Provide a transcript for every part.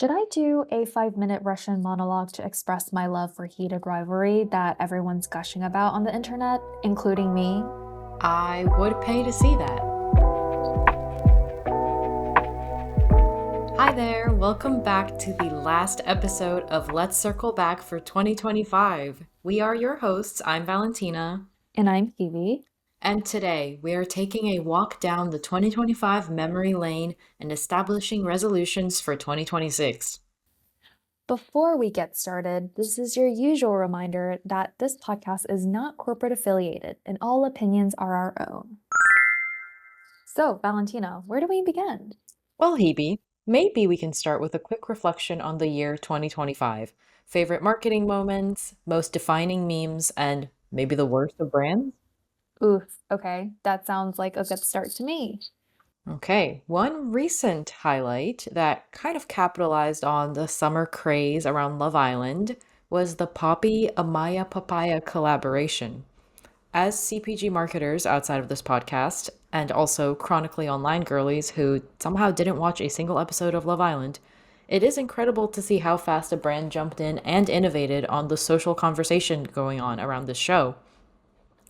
Should I do a 5-minute Russian monologue to express my love for heated rivalry that everyone's gushing about on the internet, including me? I would pay to see that. Hi there, welcome back to the last episode of Let's Circle Back for 2025. We are your hosts. I'm Valentina, And I'm Hebe. and today we are taking a walk down the 2025 memory lane and establishing resolutions for 2026. Before we get started, this is your usual reminder that this podcast is not corporate affiliated and all opinions are our own. So, Valentina, where do we begin? Well, Hebe, maybe we can start with a quick reflection on the year 2025. Favorite marketing moments, most defining memes, and maybe the worst of brands? Oof, okay, that sounds like a good start to me. Okay, one recent highlight that kind of capitalized on the summer craze around Love Island was the Poppy Amaya Papaya collaboration. As CPG marketers outside of this podcast, and also chronically online girlies who somehow didn't watch a single episode of Love Island, it is incredible to see how fast a brand jumped in and innovated on the social conversation going on around this show.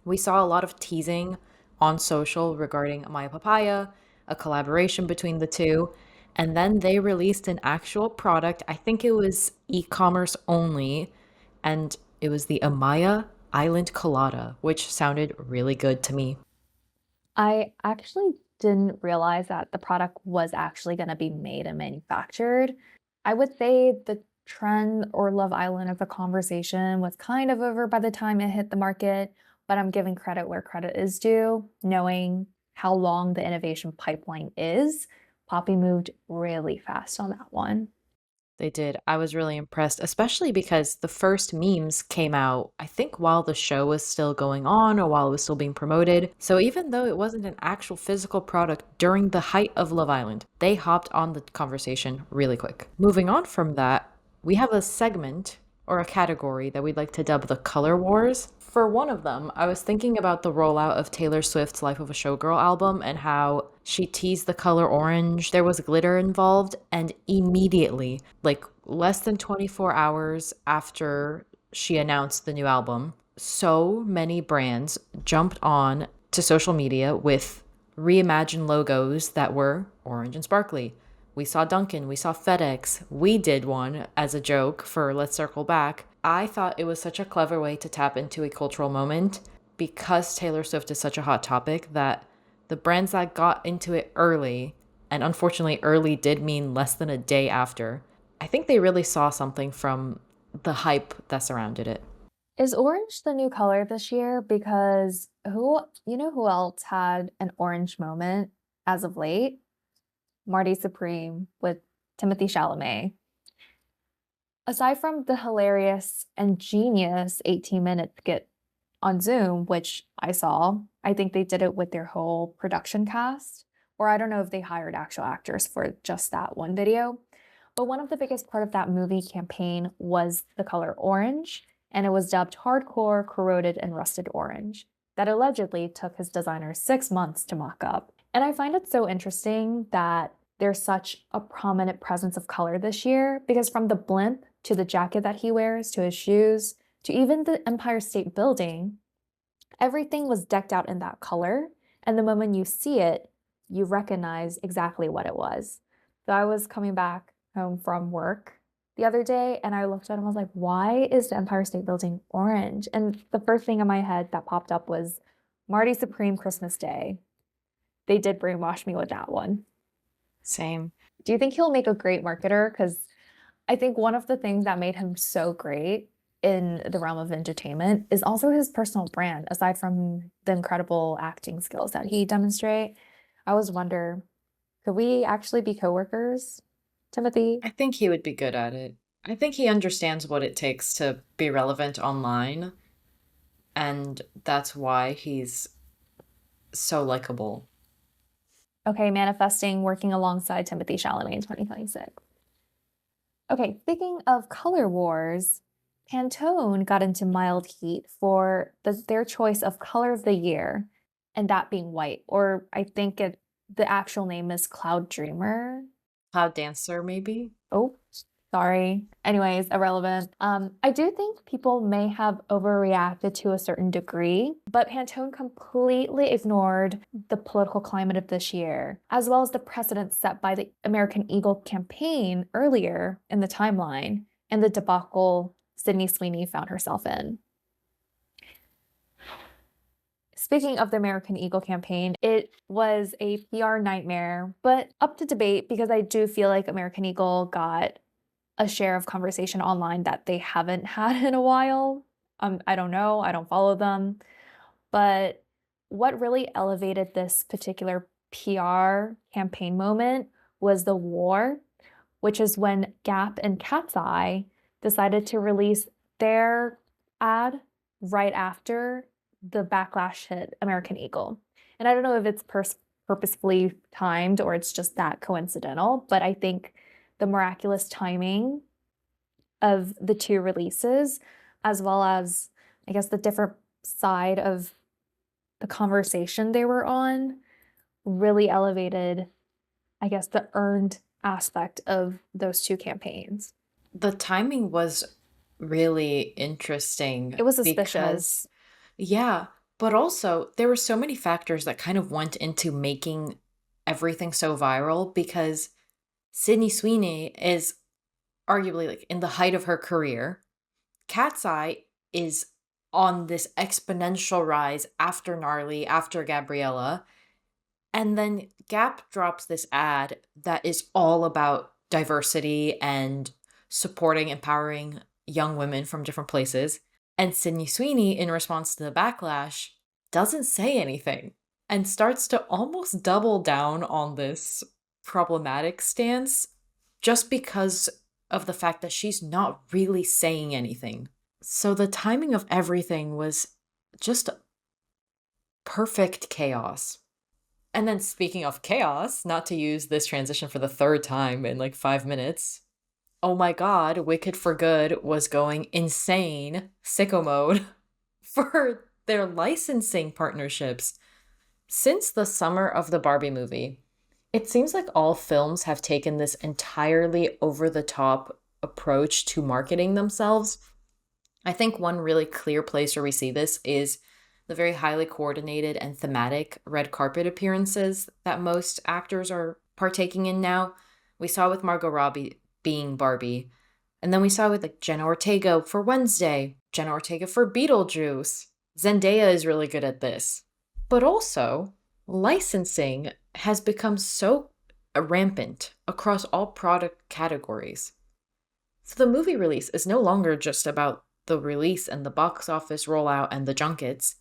We saw a lot of teasing on social regarding Maya Papaya, a collaboration between the two, and then they released an actual product. I think it was e-commerce only, and it was the Amaya Island Colada, which sounded really good to me. I actually didn't realize that the product was actually going to be made and manufactured. I would say the trend or Love Island of the conversation was kind of over by the time it hit the market, but I'm giving credit where credit is due, knowing how long the innovation pipeline is. Poppy moved really fast on that one. They did. I was really impressed, especially because the first memes came out, I think, while the show was still going on or while it was still being promoted. So even though it wasn't an actual physical product during the height of Love Island, they hopped on the conversation really quick. Moving on from that, we have a segment or a category that we'd like to dub the Color Wars. For one of them, I was thinking about the rollout of Taylor Swift's Life of a Showgirl album and how she teased the color orange. There was glitter involved, and immediately, like less than 24 hours after she announced the new album, so many brands jumped on to social media with reimagined logos that were orange and sparkly. We saw Dunkin', we saw FedEx. We did one as a joke for Let's Circle Back. I thought it was such a clever way to tap into a cultural moment because Taylor Swift is such a hot topic that the brands that got into it early, and unfortunately early did mean less than a day after, I think they really saw something from the hype that surrounded it. Is orange the new color this year? Because who else had an orange moment as of late? Marty Supreme with Timothy Chalamet. Aside from the hilarious and genius 18-minute skit on Zoom, which I saw, I think they did it with their whole production cast, or I don't know if they hired actual actors for just that one video. But one of the biggest part of that movie campaign was the color orange, and it was dubbed hardcore, corroded, and rusted orange. That allegedly took his designer 6 months to mock up. And I find it so interesting that there's such a prominent presence of color this year because from the blimp to the jacket that he wears to his shoes to even the Empire State Building, everything was decked out in that color. And the moment you see it, you recognize exactly what it was. So I was coming back home from work the other day and I looked at it and was like, why is the Empire State Building orange? And the first thing in my head that popped up was Marty Supreme Christmas Day. They did brainwash me with that one. Same. Do you think he'll make a great marketer? Because I think one of the things that made him so great in the realm of entertainment is also his personal brand, aside from the incredible acting skills that he demonstrate. I always wonder, could we actually be coworkers, Timothy? I think he would be good at it. I think he understands what it takes to be relevant online, and that's why he's so likable. Okay, manifesting working alongside Timothy Chalamet in 2026. Okay, speaking of color wars, Pantone got into mild heat for their choice of color of the year, and that being white, or I think the actual name is Cloud Dreamer. Cloud Dancer, maybe? Oh, Sorry. Anyways, irrelevant. I do think people may have overreacted to a certain degree, but Pantone completely ignored the political climate of this year, as well as the precedent set by the American Eagle campaign earlier in the timeline and the debacle Sydney Sweeney found herself in. Speaking of the American Eagle campaign, it was a PR nightmare, but up to debate because I do feel like American Eagle got a share of conversation online that they haven't had in a while. I don't know, I don't follow them. But what really elevated this particular PR campaign moment was the war, which is when Gap and Cat's Eye decided to release their ad right after the backlash hit American Eagle. And I don't know if it's purposefully timed or it's just that coincidental, but I think the miraculous timing of the two releases, as well as, I guess, the different side of the conversation they were on, really elevated, I guess, the earned aspect of those two campaigns. The timing was really interesting It was because, suspicious. yeah, but also there were so many factors that kind of went into making everything so viral because Sydney Sweeney is arguably like in the height of her career. Cat's Eye is on this exponential rise after Gnarly, after Gabriella. And then Gap drops this ad that is all about diversity and supporting, empowering young women from different places. And Sydney Sweeney, in response to the backlash, doesn't say anything and starts to almost double down on this problematic stance just because of the fact that she's not really saying anything. So the timing of everything was just perfect chaos. And then speaking of chaos, not to use this transition for the third time in like 5 minutes, oh my god, Wicked for Good was going insane, sicko mode, for their licensing partnerships. Since the summer of the Barbie movie, it seems like all films have taken this entirely over-the-top approach to marketing themselves. I think one really clear place where we see this is the very highly coordinated and thematic red carpet appearances that most actors are partaking in now. We saw with Margot Robbie being Barbie, and then we saw with like Jenna Ortega for Wednesday, Jenna Ortega for Beetlejuice. Zendaya is really good at this. But also, licensing has become so rampant across all product categories. So the movie release is no longer just about the release and the box office rollout and the junkets.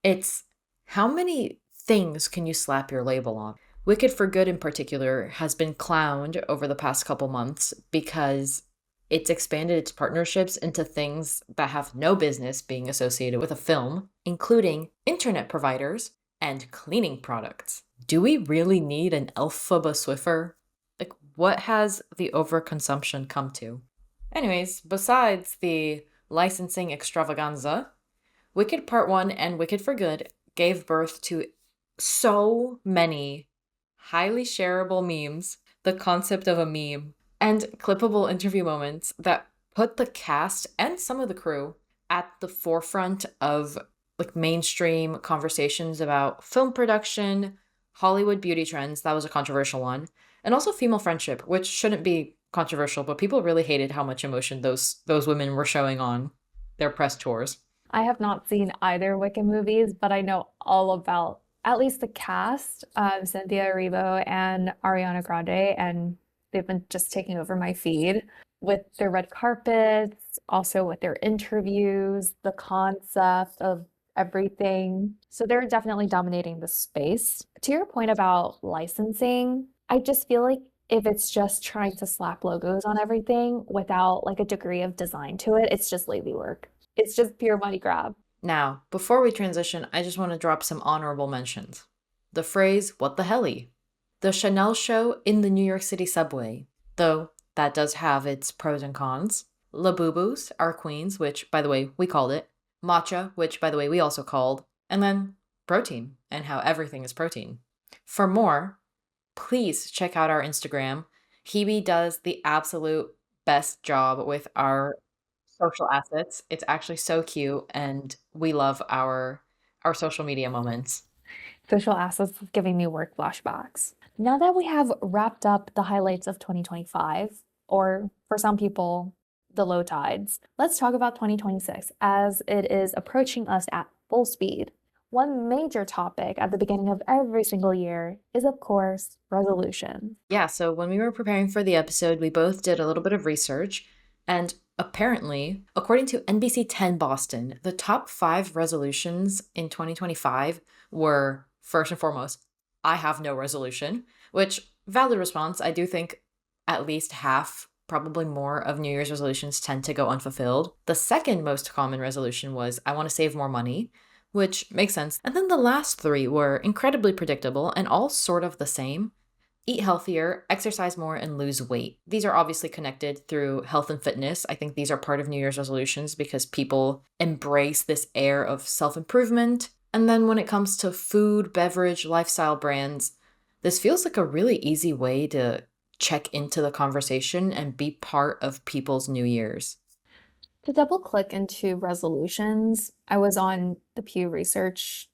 It's how many things can you slap your label on? Wicked for Good in particular has been clowned over the past couple months because it's expanded its partnerships into things that have no business being associated with a film, including internet providers and cleaning products. Do we really need an Elphaba Swiffer? Like, what has the overconsumption come to? Anyways, besides the licensing extravaganza, Wicked Part 1 and Wicked for Good gave birth to so many highly shareable memes, the concept of a meme, and clippable interview moments that put the cast and some of the crew at the forefront of like mainstream conversations about film production, Hollywood beauty trends, that was a controversial one, and also female friendship, which shouldn't be controversial, but people really hated how much emotion those women were showing on their press tours. I have not seen either Wicked movies, but I know all about at least the cast, Cynthia Erivo and Ariana Grande, and they've been just taking over my feed with their red carpets, also with their interviews, the concept of everything. So they're definitely dominating the space. To your point about licensing, I just feel like if it's just trying to slap logos on everything without like a degree of design to it, it's just lazy work. It's just pure money grab. Now, before we transition, I just want to drop some honorable mentions. The phrase, what the helly? The Chanel show in the New York City subway, though that does have its pros and cons. Labubus, our queens, which, by the way, we called it. Matcha, which, by the way, we also called. And then protein, and how everything is protein. For more, please check out our Instagram. Hebe does the absolute best job with our social assets. It's actually so cute, and we love our social media moments. Social assets is giving me work flashbacks. Now that we have wrapped up the highlights of 2025, or for some people, the low tides, let's talk about 2026 as it is approaching us at full speed. One major topic at the beginning of every single year is, of course, resolution. Yeah, so when we were preparing for the episode, we both did a little bit of research, and apparently, according to NBC 10 Boston, the top 5 resolutions in 2025 were first and foremost, I have no resolution, which valid response. I do think at least half, probably more of New Year's resolutions tend to go unfulfilled. The second most common resolution was I want to save more money, which makes sense. And then the last 3 were incredibly predictable and all sort of the same: eat healthier, exercise more, and lose weight. These are obviously connected through health and fitness. I think these are part of New Year's resolutions because people embrace this air of self improvement. And then when it comes to food, beverage, lifestyle brands, this feels like a really easy way to check into the conversation and be part of people's New Year's. To double click into resolutions, I was on the Pew Research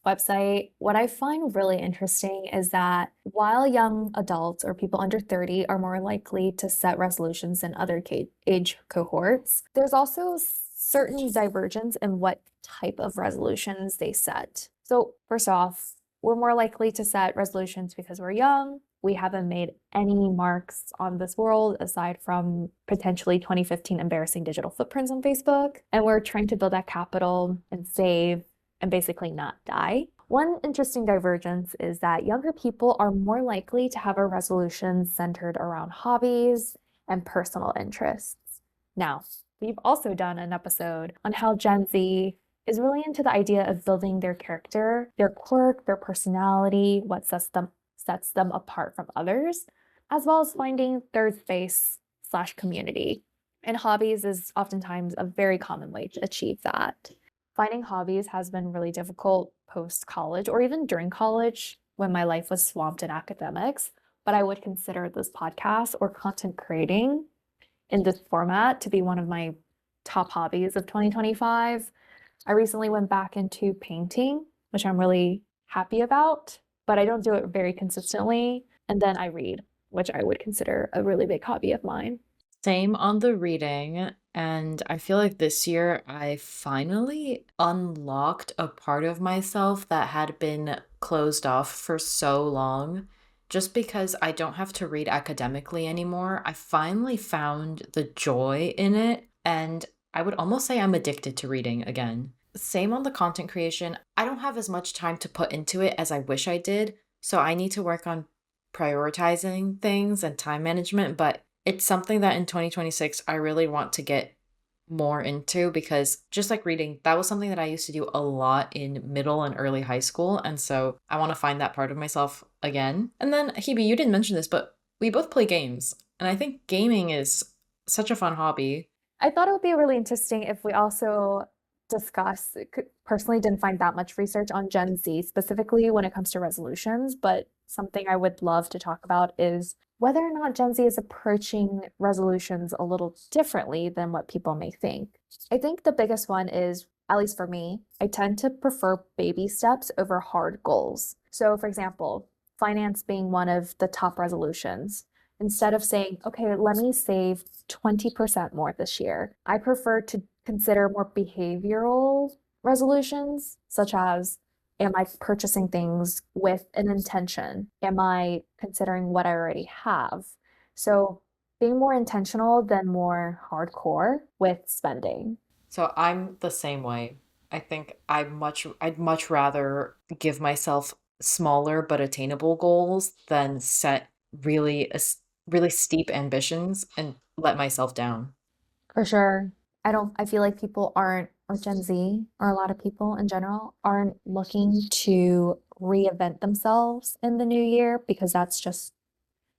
website. What I find really interesting is that while young adults or people under 30 are more likely to set resolutions than other age cohorts, there's also certain divergence in what type of resolutions they set. So, first off, we're more likely to set resolutions because we're young. We haven't made any marks on this world aside from potentially 2015 embarrassing digital footprints on Facebook. And we're trying to build that capital and save and basically not die. One interesting divergence is that younger people are more likely to have a resolution centered around hobbies and personal interests. Now, we've also done an episode on how Gen Z is really into the idea of building their character, their quirk, their personality, what sets them apart from others, as well as finding third space slash community. And hobbies is oftentimes a very common way to achieve that. Finding hobbies has been really difficult post college or even during college when my life was swamped in academics. But I would consider this podcast or content creating in this format to be one of my top hobbies of 2025. I recently went back into painting, which I'm really happy about, but I don't do it very consistently. And then I read, which I would consider a really big hobby of mine. Same on the reading. And I feel like this year I finally unlocked a part of myself that had been closed off for so long. Just because I don't have to read academically anymore, I finally found the joy in it. And I would almost say I'm addicted to reading again. Same on the content creation. I don't have as much time to put into it as I wish I did. So I need to work on prioritizing things and time management. But it's something that in 2026 I really want to get more into because just like reading, that was something that I used to do a lot in middle and early high school. And so I want to find that part of myself again. And then, Hebe, you didn't mention this, but we both play games. And I think gaming is such a fun hobby. I thought it would be really interesting if we also discuss, personally didn't find that much research on Gen Z specifically when it comes to resolutions, but something I would love to talk about is whether or not Gen Z is approaching resolutions a little differently than what people may think. I think the biggest one is, at least for me, I tend to prefer baby steps over hard goals. So, for example, finance being one of the top resolutions. Instead of saying, okay, let me save 20% more this year, I prefer to consider more behavioral resolutions, such as, am I purchasing things with an intention? Am I considering what I already have? So being more intentional than more hardcore with spending. So I'm the same way. I think I'd much rather give myself smaller but attainable goals than set really steep ambitions and let myself down. For sure. I feel like people aren't, or Gen Z, or a lot of people in general, aren't looking to reinvent themselves in the new year because that's just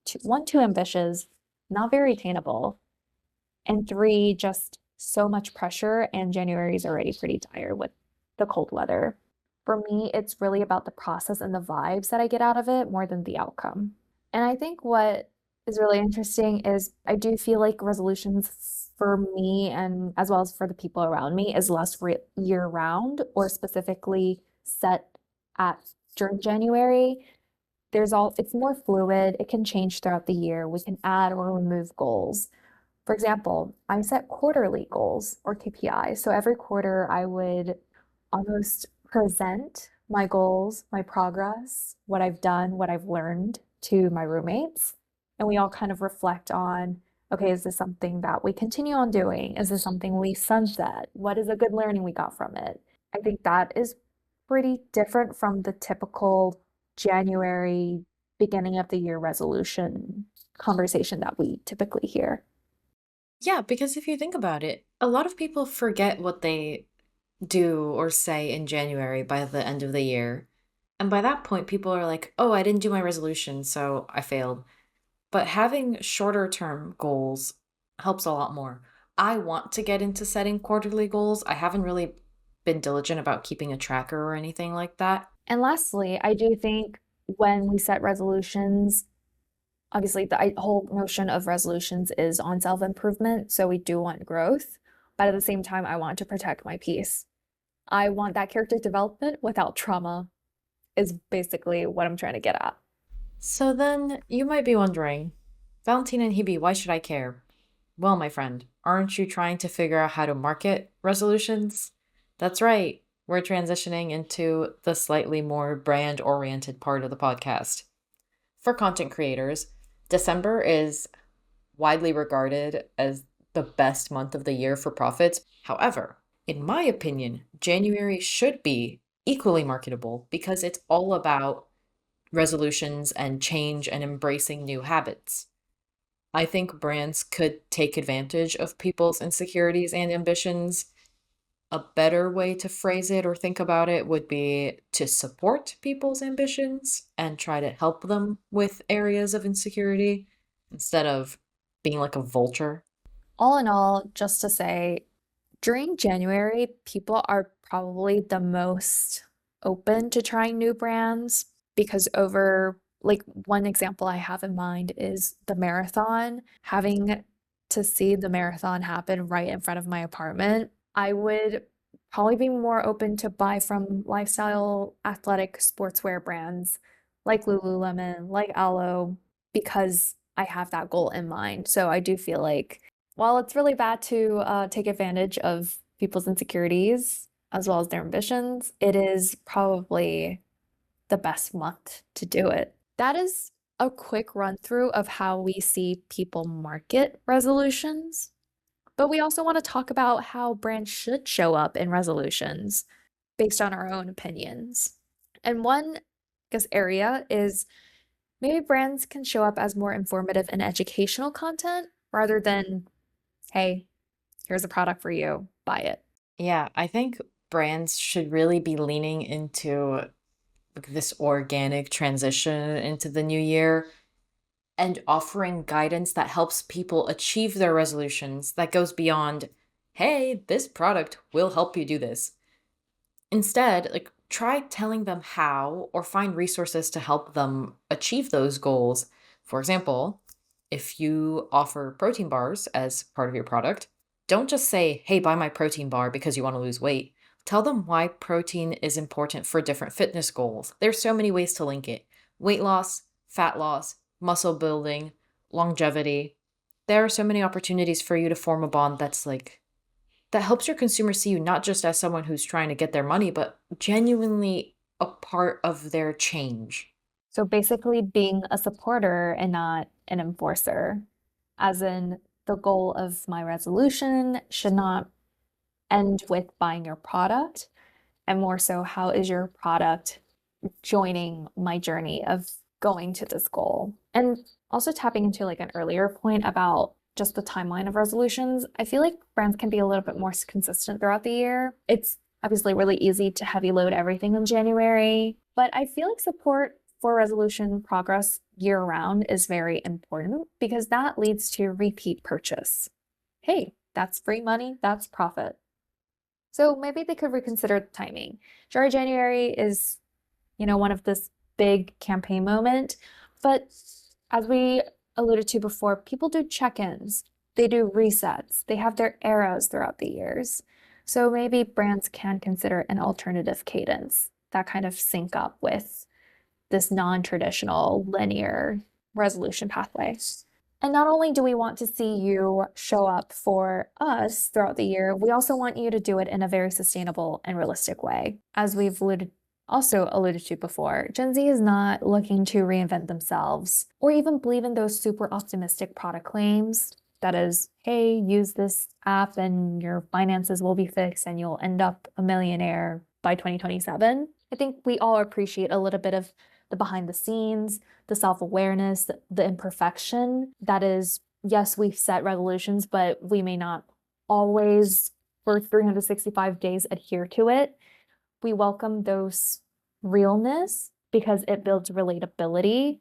too ambitious, not very attainable. And three, just so much pressure, and January is already pretty dire with the cold weather. For me, it's really about the process and the vibes that I get out of it more than the outcome. And I think what is really interesting is I do feel like resolutions for me and as well as for the people around me is less year round or specifically set at during January. It's more fluid. It can change throughout the year. We can add or remove goals. For example, I set quarterly goals or KPI. So every quarter I would almost present my goals, my progress, what I've done, what I've learned to my roommates. And we all kind of reflect on, okay, is this something that we continue on doing? Is this something we sunset? What is a good learning we got from it? I think that is pretty different from the typical January beginning of the year resolution conversation that we typically hear. Yeah, because if you think about it, a lot of people forget what they do or say in January by the end of the year. And by that point, people are like, oh, I didn't do my resolution, so I failed. But having shorter term goals helps a lot more. I want to get into setting quarterly goals. I haven't really been diligent about keeping a tracker or anything like that. And lastly, I do think when we set resolutions, obviously the whole notion of resolutions is on self-improvement, so we do want growth, but at the same time, I want to protect my peace. I want that character development without trauma, is basically what I'm trying to get at. So then you might be wondering, Valentina and Hebe, why should I care? Well, my friend, aren't you trying to figure out how to market resolutions? That's right. We're transitioning into the slightly more brand oriented part of the podcast. For content creators, December is widely regarded as the best month of the year for profits. However, in my opinion, January should be equally marketable because it's all about resolutions and change and embracing new habits. I think brands could take advantage of people's insecurities and ambitions. A better way to phrase it or think about it would be to support people's ambitions and try to help them with areas of insecurity instead of being like a vulture. All in all, just to say, during January, people are probably the most open to trying new brands because over like one example I have in mind is the marathon. Having to see the marathon happen right in front of my apartment, I would probably be more open to buy from lifestyle athletic sportswear brands like Lululemon, like Alo, because I have that goal in mind. So I do feel like while it's really bad to take advantage of people's insecurities as well as their ambitions, it is probably the best month to do it. That is a quick run through of how we see people market resolutions. But we also want to talk about how brands should show up in resolutions based on our own opinions. And one, I guess, area is maybe brands can show up as more informative and educational content rather than, hey, here's a product for you, buy it. Yeah, I think brands should really be leaning into this organic transition into the new year and offering guidance that helps people achieve their resolutions that goes beyond, hey, this product will help you do this. Instead, like try telling them how or find resources to help them achieve those goals. For example, if you offer protein bars as part of your product, don't just say, hey, buy my protein bar because you want to lose weight. Tell them why protein is important for different fitness goals. There's so many ways to link it: weight loss, fat loss, muscle building, longevity. There are so many opportunities for you to form a bond that helps your consumer see you not just as someone who's trying to get their money, but genuinely a part of their change. So basically, being a supporter and not an enforcer, as in the goal of my resolution should not end with buying your product, and more so, how is your product joining my journey of going to this goal? And also tapping into like an earlier point about just the timeline of resolutions, I feel like brands can be a little bit more consistent throughout the year. It's obviously really easy to heavy load everything in January, but I feel like support for resolution progress year round is very important because that leads to repeat purchase. Hey, that's free money, that's profit. So maybe they could reconsider the timing. Sure, January is, one of this big campaign moment, but as we alluded to before, people do check-ins, they do resets, they have their eras throughout the years. So maybe brands can consider an alternative cadence that kind of sync up with this non-traditional linear resolution pathway. And not only do we want to see you show up for us throughout the year, we also want you to do it in a very sustainable and realistic way. As we've also alluded to before, Gen Z is not looking to reinvent themselves or even believe in those super optimistic product claims. That is, hey, use this app and your finances will be fixed and you'll end up a millionaire by 2027. I think we all appreciate a little bit of the behind the scenes, the self-awareness, the imperfection. That is, yes, we've set resolutions, but we may not always, for 365 days, adhere to it. We welcome those realness because it builds relatability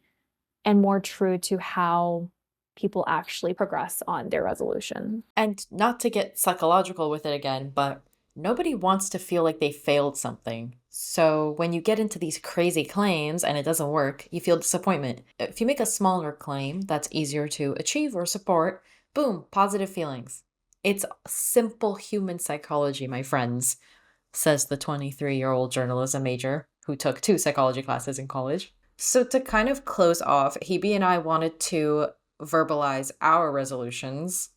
and more true to how people actually progress on their resolution. And not to get psychological with it again, but nobody wants to feel like they failed something. So when you get into these crazy claims and it doesn't work, you feel disappointment. If you make a smaller claim that's easier to achieve or support, boom, positive feelings. It's simple human psychology, my friends, says the 23-year-old journalism major who took 2 psychology classes in college. So to kind of close off, Hebe and I wanted to verbalize our resolutions,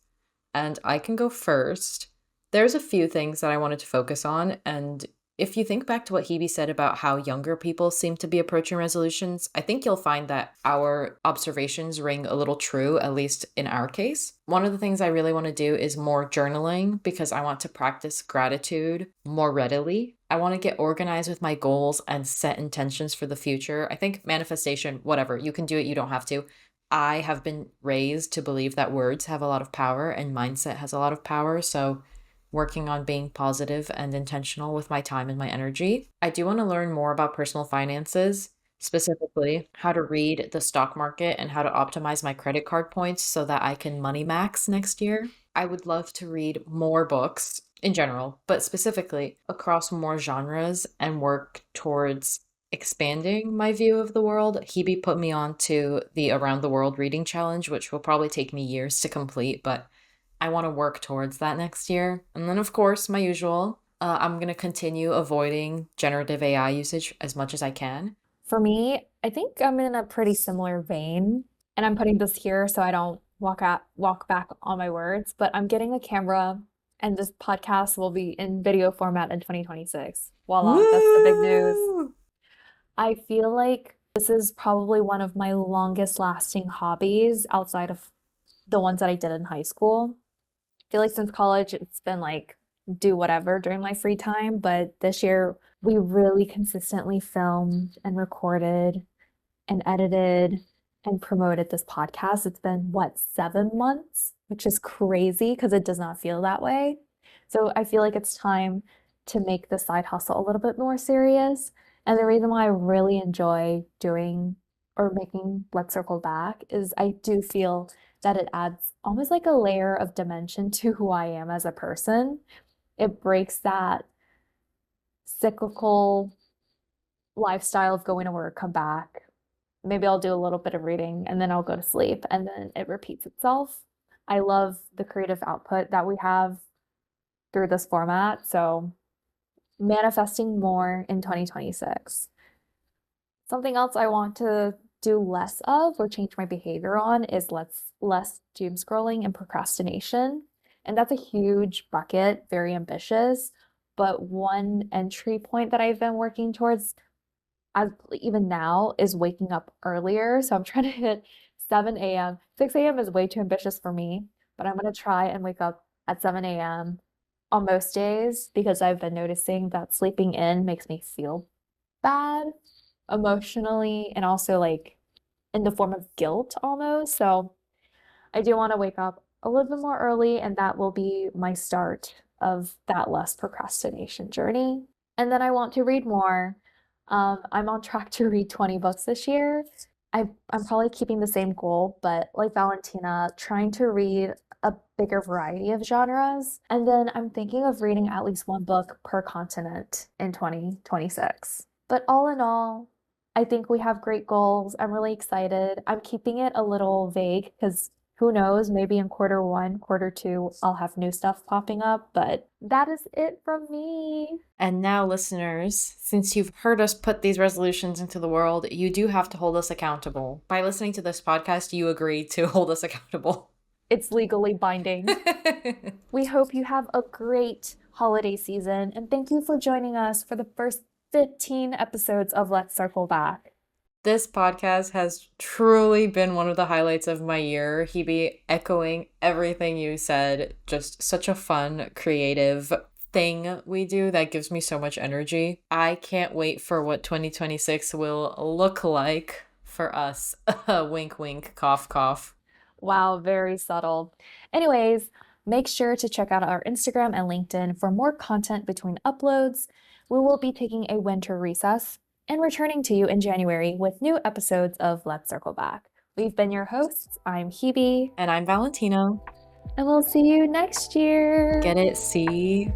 and I can go first. There's a few things that I wanted to focus on, and if you think back to what Hebe said about how younger people seem to be approaching resolutions, I think you'll find that our observations ring a little true, at least in our case. One of the things I really want to do is more journaling because I want to practice gratitude more readily. I want to get organized with my goals and set intentions for the future. I think manifestation, whatever, you can do it, you don't have to. I have been raised to believe that words have a lot of power and mindset has a lot of power, so working on being positive and intentional with my time and my energy. I do want to learn more about personal finances, specifically how to read the stock market and how to optimize my credit card points so that I can money max next year. I would love to read more books in general, but specifically across more genres and work towards expanding my view of the world. Hebe put me on to the Around the World reading challenge, which will probably take me years to complete, but I want to work towards that next year. And then, of course, my usual, I'm going to continue avoiding generative AI usage as much as I can. For me, I think I'm in a pretty similar vein, and I'm putting this here so I don't walk back on my words, but I'm getting a camera and this podcast will be in video format in 2026. Voila, that's the big news. Woo! I feel like this is probably one of my longest lasting hobbies outside of the ones that I did in high school. I feel like since college, it's been like do whatever during my free time, but this year we really consistently filmed and recorded and edited and promoted this podcast. It's been what, 7 months, which is crazy because it does not feel that way. So I feel like it's time to make the side hustle a little bit more serious. And the reason why I really enjoy doing or making Let's Circle Back is I do feel that it adds almost like a layer of dimension to who I am as a person. It breaks that cyclical lifestyle of going to work, come back. Maybe I'll do a little bit of reading and then I'll go to sleep and then it repeats itself. I love the creative output that we have through this format. So manifesting more in 2026. Something else I want to do less of or change my behavior on is less doom scrolling and procrastination. And that's a huge bucket, very ambitious. But one entry point that I've been working towards as even now is waking up earlier. So I'm trying to hit 7 a.m. 6 a.m. is way too ambitious for me, but I'm going to try and wake up at 7 a.m. on most days because I've been noticing that sleeping in makes me feel bad emotionally and also like in the form of guilt almost. So I do want to wake up a little bit more early, and that will be my start of that less procrastination journey. And then I want to read more. I'm on track to read 20 books this year. I'm probably keeping the same goal, but like Valentina, trying to read a bigger variety of genres. And then I'm thinking of reading at least one book per continent in 2026. But all in all, I think we have great goals. I'm really excited. I'm keeping it a little vague because who knows, maybe in quarter one, quarter two, I'll have new stuff popping up, but that is it from me. And now, listeners, since you've heard us put these resolutions into the world, you do have to hold us accountable. By listening to this podcast, you agree to hold us accountable. It's legally binding. We hope you have a great holiday season, and thank you for joining us for the first 15 episodes of Let's Circle Back. This podcast has truly been one of the highlights of my year. Hebe, echoing everything you said, just such a fun, creative thing we do that gives me so much energy. I can't wait for what 2026 will look like for us. Wink, wink, cough, cough. Wow, very subtle. Anyways, make sure to check out our Instagram and LinkedIn for more content between uploads. We will be taking a winter recess and returning to you in January with new episodes of Let's Circle Back. We've been your hosts. I'm Hebe. And I'm Valentina. And we'll see you next year. Get it? See?